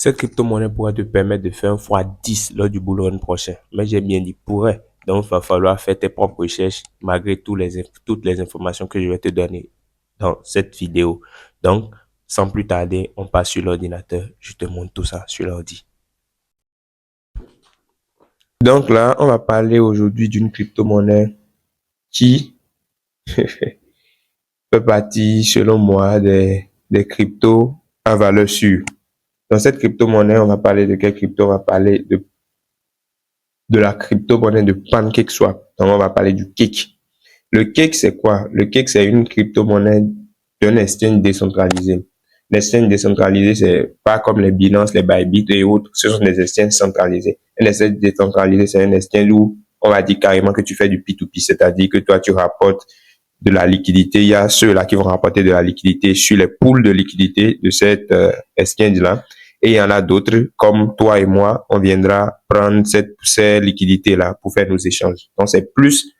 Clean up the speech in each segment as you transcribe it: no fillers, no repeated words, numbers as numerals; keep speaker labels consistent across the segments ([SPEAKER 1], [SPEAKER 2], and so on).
[SPEAKER 1] Cette crypto-monnaie pourrait te permettre de faire un fois 10 lors du bull run prochain. Mais j'ai bien dit pourrait. Donc, il va falloir faire tes propres recherches malgré toutes les informations que je vais te donner dans cette vidéo. Donc, sans plus tarder, on passe sur l'ordinateur. Je te montre tout ça sur l'ordi. Donc là, on va parler aujourd'hui d'une crypto-monnaie qui fait partie, selon moi, des cryptos à valeur sûre. Dans cette crypto-monnaie, on va parler de quelle crypto? On va parler de la crypto-monnaie de PancakeSwap. Donc, on va parler du Cake. Le Cake, c'est quoi? Le Cake, c'est une crypto-monnaie d'un exchange décentralisé. L'exchange décentralisé, c'est pas comme les Binance, les Bybit et autres. Ce sont des exchanges centralisés. Un exchange décentralisé, c'est un exchange où on va dire carrément que tu fais du P2P, c'est-à-dire que toi, tu rapportes de la liquidité. Il y a ceux-là qui vont rapporter de la liquidité sur les pools de liquidité de cette exchange-là. Et il y en a d'autres, comme toi et moi, on viendra prendre ces liquidités-là pour faire nos échanges. Donc, c'est plus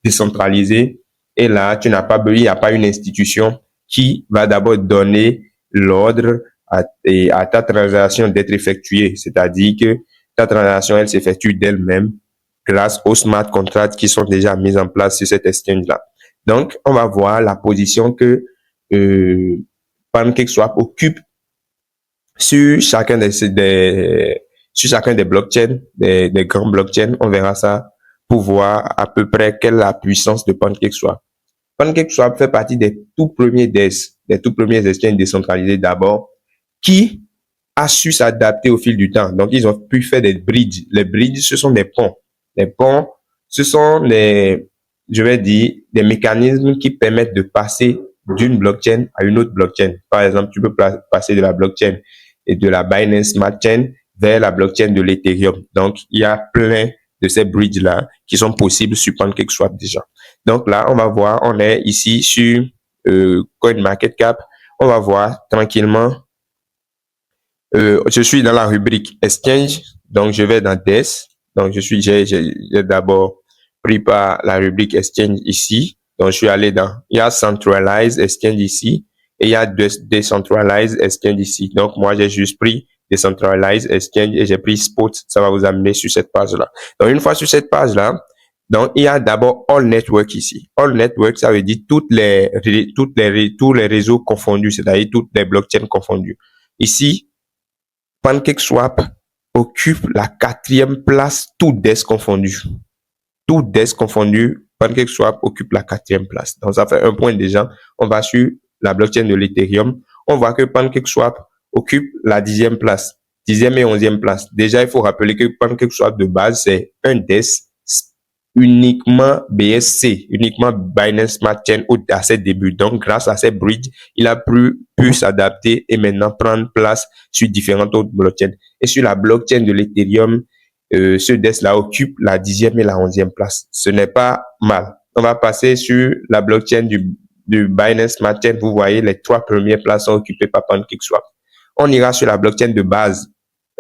[SPEAKER 1] décentralisé. Et là, tu n'as pas besoin, il n'y a pas une institution qui va d'abord donner l'ordre à ta transaction d'être effectuée. C'est-à-dire que ta transaction, elle s'effectue d'elle-même grâce aux smart contracts qui sont déjà mis en place sur cet exchange-là. Donc, on va voir la position que PancakeSwap occupe sur chacun sur chacun des blockchains, des grands blockchains. On verra ça pour voir à peu près quelle est la puissance de PancakeSwap. PancakeSwap fait partie des tout premiers DEX, des tout premiers exchanges décentralisés d'abord, qui a su s'adapter au fil du temps. Donc, ils ont pu faire des bridges. Les bridges, ce sont des ponts. Les ponts, ce sont je vais dire, des mécanismes qui permettent de passer d'une blockchain à une autre blockchain. Par exemple, tu peux passer de la blockchain et de la Binance Smart Chain vers la blockchain de l'Ethereum. Donc, il y a plein de ces bridges-là qui sont possibles sur PancakeSwap déjà. Donc là, on va voir, on est ici sur CoinMarketCap. On va voir tranquillement. Je suis dans la rubrique Exchange, donc je vais dans DES. Donc j'ai d'abord pris par la rubrique Exchange ici. Donc je suis allé il y a Centralized Exchange ici et il y a Decentralized Exchange ici. Donc moi j'ai juste pris Decentralized Exchange et j'ai pris Spot. Ça va vous amener sur cette page-là. Donc une fois sur cette page-là, donc il y a d'abord All Network ici. All Network, ça veut dire tous les réseaux confondus, c'est-à-dire toutes les blockchains confondues. Ici, PancakeSwap occupe la 4e place, tout DEX confondu. Tout DEX confondu, PancakeSwap occupe la 4e place. Donc, ça fait un point déjà. On va sur la blockchain de l'Ethereum. On voit que PancakeSwap occupe la 10e place. 10e et 11e place. Déjà, il faut rappeler que PancakeSwap de base, c'est un DEX uniquement BSC, uniquement Binance Smart Chain à ses débuts. Donc, grâce à ces bridges, il a pu s'adapter et maintenant prendre place sur différentes autres blockchains. Et sur la blockchain de l'Ethereum, ce DEX-là occupe la 10e et la 11e place. Ce n'est pas mal. On va passer sur la blockchain du Binance Smart Chain. Vous voyez, les 3 premières places sont occupées par PancakeSwap. On ira sur la blockchain de Base.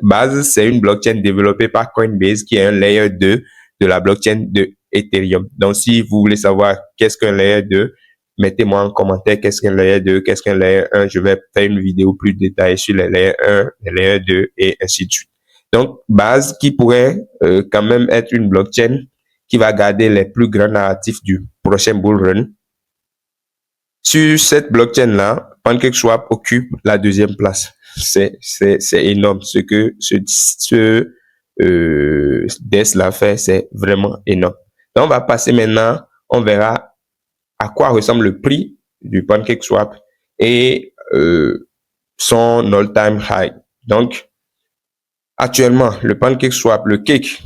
[SPEAKER 1] Base, c'est une blockchain développée par Coinbase qui est un layer 2 de la blockchain de Ethereum. Donc, si vous voulez savoir qu'est-ce qu'un layer 2, mettez-moi en commentaire qu'est-ce qu'un layer 2, qu'est-ce qu'un layer 1. Je vais faire une vidéo plus détaillée sur les layers 1, les layers 2 et ainsi de suite. Donc, Base qui pourrait quand même être une blockchain qui va garder les plus grands narratifs du prochain bull run. Sur cette blockchain-là, PancakeSwap occupe la 2e place. C'est énorme. Ce que DEX l'a fait, c'est vraiment énorme. Donc, on va passer maintenant, on verra à quoi ressemble le prix du PancakeSwap et son all-time high. Donc, actuellement, le PancakeSwap, le Cake,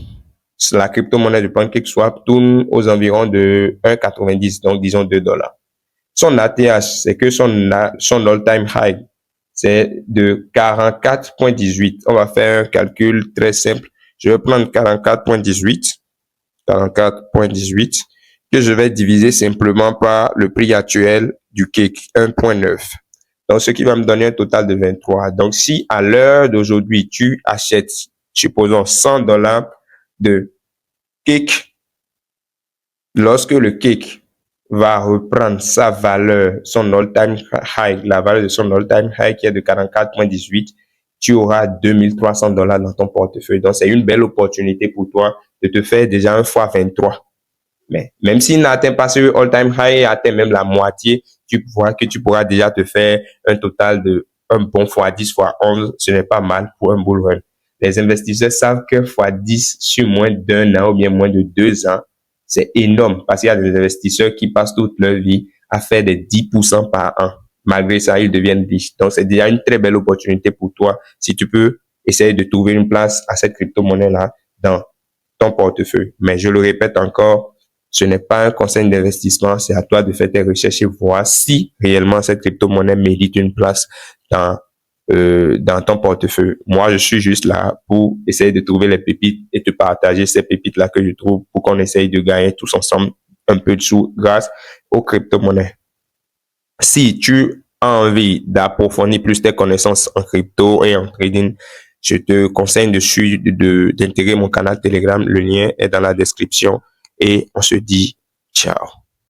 [SPEAKER 1] la crypto-monnaie du PancakeSwap tourne aux environs de 1,90, donc disons $2. Son ATH, c'est que son all-time high, c'est de 44,18. On va faire un calcul très simple. Je vais prendre 44,18 que je vais diviser simplement par le prix actuel du Cake, 1,9. Donc, ce qui va me donner un total de 23. Donc, si à l'heure d'aujourd'hui, tu achètes, supposons $100 de Cake, lorsque le Cake va reprendre sa valeur, son all-time high, la valeur de son all-time high qui est de 44,18, tu auras $2300 dans ton portefeuille. Donc, c'est une belle opportunité pour toi de te faire déjà un fois 23. Mais même s'il n'atteint pas ce all-time high, atteint même la moitié, tu vois que tu pourras déjà te faire un total de un bon fois 10 fois 11. Ce n'est pas mal pour un bull run. Les investisseurs savent que fois 10 sur moins d'un an ou bien moins de 2 ans, c'est énorme parce qu'il y a des investisseurs qui passent toute leur vie à faire des 10% par an. Malgré ça, ils deviennent riches. Donc, c'est déjà une très belle opportunité pour toi si tu peux essayer de trouver une place à cette crypto-monnaie-là dans ton portefeuille. Mais je le répète encore, ce n'est pas un conseil d'investissement, c'est à toi de faire tes recherches et voir si réellement cette crypto-monnaie mérite une place dans ton portefeuille. Moi, je suis juste là pour essayer de trouver les pépites et te partager ces pépites-là que je trouve pour qu'on essaye de gagner tous ensemble un peu de sous grâce aux crypto-monnaies. Si tu as envie d'approfondir plus tes connaissances en crypto et en trading, je te conseille d'intégrer mon canal Telegram. Le lien est dans la description et on se dit ciao.